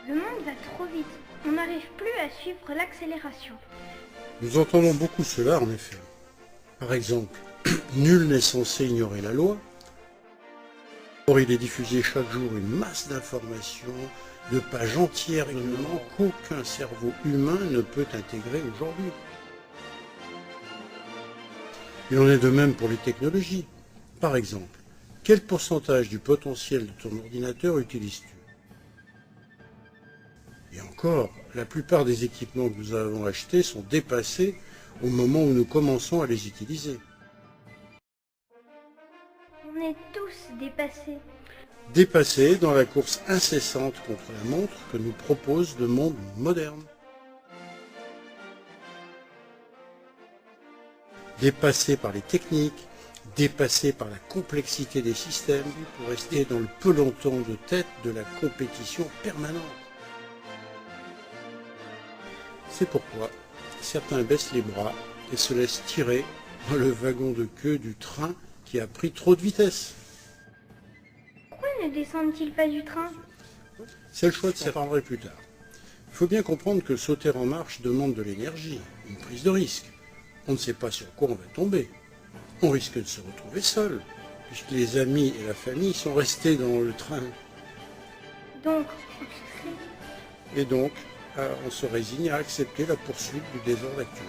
Le monde va trop vite. On n'arrive plus à suivre l'accélération. Nous entendons beaucoup cela en effet. Par exemple, nul n'est censé ignorer la loi. Or, il est diffusé chaque jour une masse d'informations, de pages entières règlements qu'aucun cerveau humain ne peut intégrer aujourd'hui. Il en est de même pour les technologies. Par exemple, quel pourcentage du potentiel de ton ordinateur utilises-tu? Et encore, la plupart des équipements que nous avons achetés sont dépassés au moment où nous commençons à les utiliser. On est tous dépassés. Dépassés dans la course incessante contre la montre que nous propose le monde moderne. Dépassés par les techniques, dépassés par la complexité des systèmes pour rester dans le peloton de tête de la compétition permanente. C'est pourquoi certains baissent les bras et se laissent tirer dans le wagon de queue du train qui a pris trop de vitesse. Pourquoi ne descendent-ils pas du train? C'est le choix de certains, j'en parlerai plus tard. Il faut bien comprendre que sauter en marche demande de l'énergie, une prise de risque. On ne sait pas sur quoi on va tomber. On risque de se retrouver seul, puisque les amis et la famille sont restés dans le train. Donc, on se Et donc, on se résigne à accepter la poursuite du désordre actuel.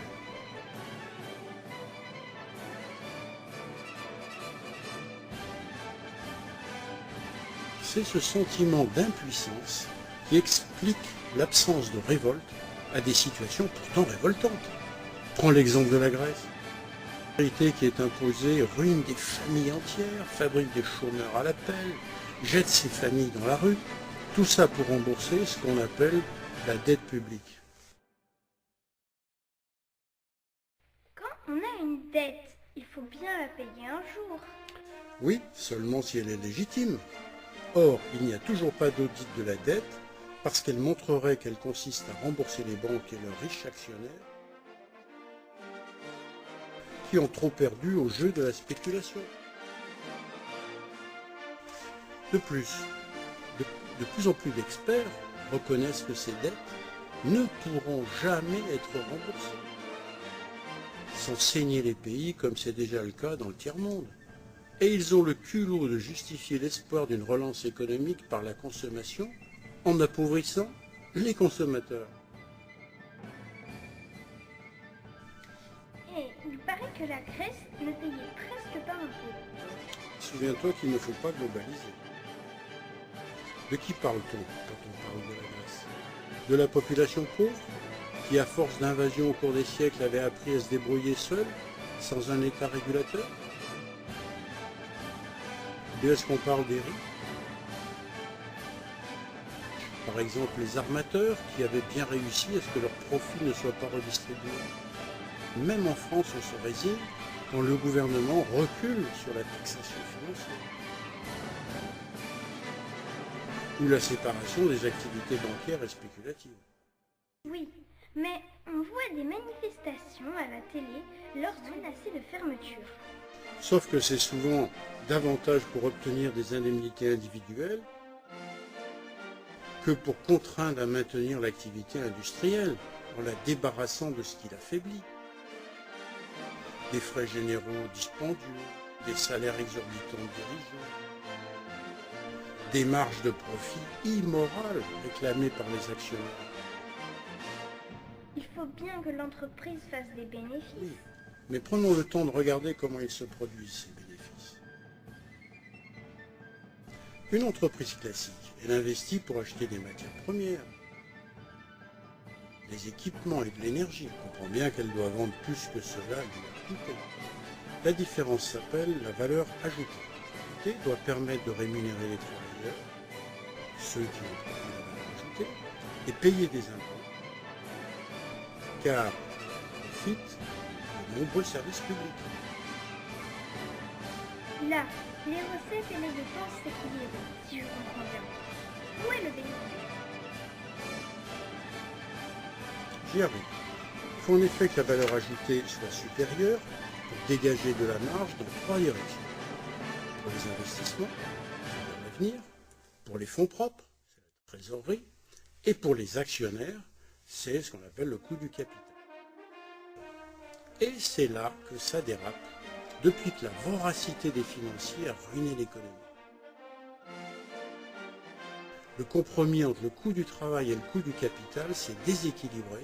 C'est ce sentiment d'impuissance qui explique l'absence de révolte à des situations pourtant révoltantes. Prends l'exemple de la Grèce. La vérité qui est imposée ruine des familles entières, fabrique des chômeurs à la pelle, jette ces familles dans la rue, tout ça pour rembourser ce qu'on appelle la dette publique. Quand on a une dette, il faut bien la payer un jour. Oui, seulement si elle est légitime. Or, il n'y a toujours pas d'audit de la dette parce qu'elle montrerait qu'elle consiste à rembourser les banques et leurs riches actionnaires qui ont trop perdu au jeu de la spéculation. De plus, de plus en plus d'experts reconnaissent que ces dettes ne pourront jamais être remboursées, sans saigner les pays comme c'est déjà le cas dans le tiers-monde. Et ils ont le culot de justifier l'espoir d'une relance économique par la consommation en appauvrissant les consommateurs. Et il paraît que la Grèce ne payait presque pas d'impôts. Souviens-toi qu'il ne faut pas globaliser. De qui parle-t-on quand on parle de la Grèce? De la population pauvre, qui à force d'invasion au cours des siècles avait appris à se débrouiller seule, sans un État régulateur? Ou est-ce qu'on parle des riches? Par exemple, les armateurs qui avaient bien réussi à ce que leurs profits ne soient pas redistribués. Même en France, on se résigne quand le gouvernement recule sur la taxation financière ou la séparation des activités bancaires et spéculatives. Oui, mais on voit des manifestations à la télé lorsqu'on menacé de fermeture. Sauf que c'est souvent davantage pour obtenir des indemnités individuelles que pour contraindre à maintenir l'activité industrielle en la débarrassant de ce qui l'affaiblit. Des frais généraux dispendieux, des salaires exorbitants de dirigeants, des marges de profit immorales réclamées par les actionnaires. Il faut bien que l'entreprise fasse des bénéfices. Oui, mais prenons le temps de regarder comment ils se produisent, ces bénéfices. Une entreprise classique, elle investit pour acheter des matières premières, des équipements et de l'énergie. On comprend bien qu'elle doit vendre plus que cela lui a coûté. La différence s'appelle la valeur ajoutée. La valeur ajoutée doit permettre de rémunérer les travailleurs, ceux qui ont produit la valeur ajoutée, et payer des impôts, car on profite de nombreux services publics. Là, les recettes et les dépenses s'équilibrent, si je comprends bien. Où est le bénéfice? J'y arrive. Il faut en effet que la valeur ajoutée soit supérieure pour dégager de la marge dans trois directions. Pour les investissements, c'est l'avenir, pour les fonds propres, c'est la trésorerie, Et pour les actionnaires, c'est ce qu'on appelle le coût du capital. Et c'est là que ça dérape, depuis que la voracité des financiers a ruiné l'économie. Le compromis entre le coût du travail et le coût du capital s'est déséquilibré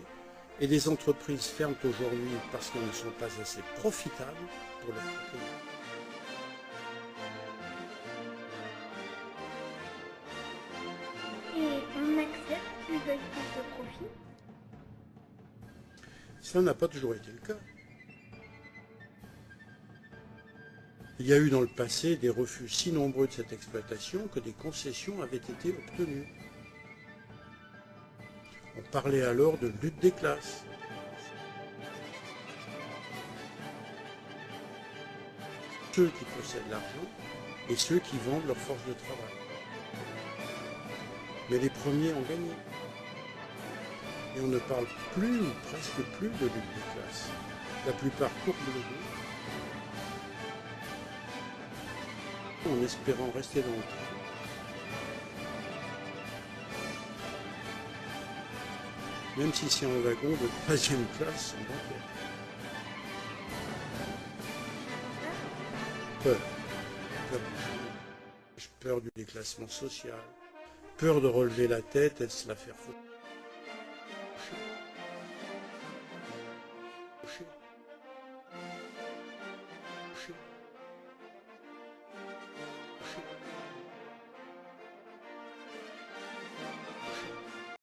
et des entreprises ferment aujourd'hui parce qu'elles ne sont pas assez profitables pour leurs propriétaires. Et on accepte qu'ils veuillent plus de profit. Ça n'a pas toujours été le cas. Il y a eu dans le passé des refus si nombreux de cette exploitation que des concessions avaient été obtenues. On parlait alors de lutte des classes. Ceux qui possèdent l'argent et ceux qui vendent leur force de travail. Mais les premiers ont gagné. Et on ne parle plus ou presque plus de lutte des classes. La plupart courbent le dos en espérant rester dans le train. Même si c'est un wagon de 3e classe sans banquette. Peur. Peur du déclassement social. Peur de relever la tête et de se la faire foutre.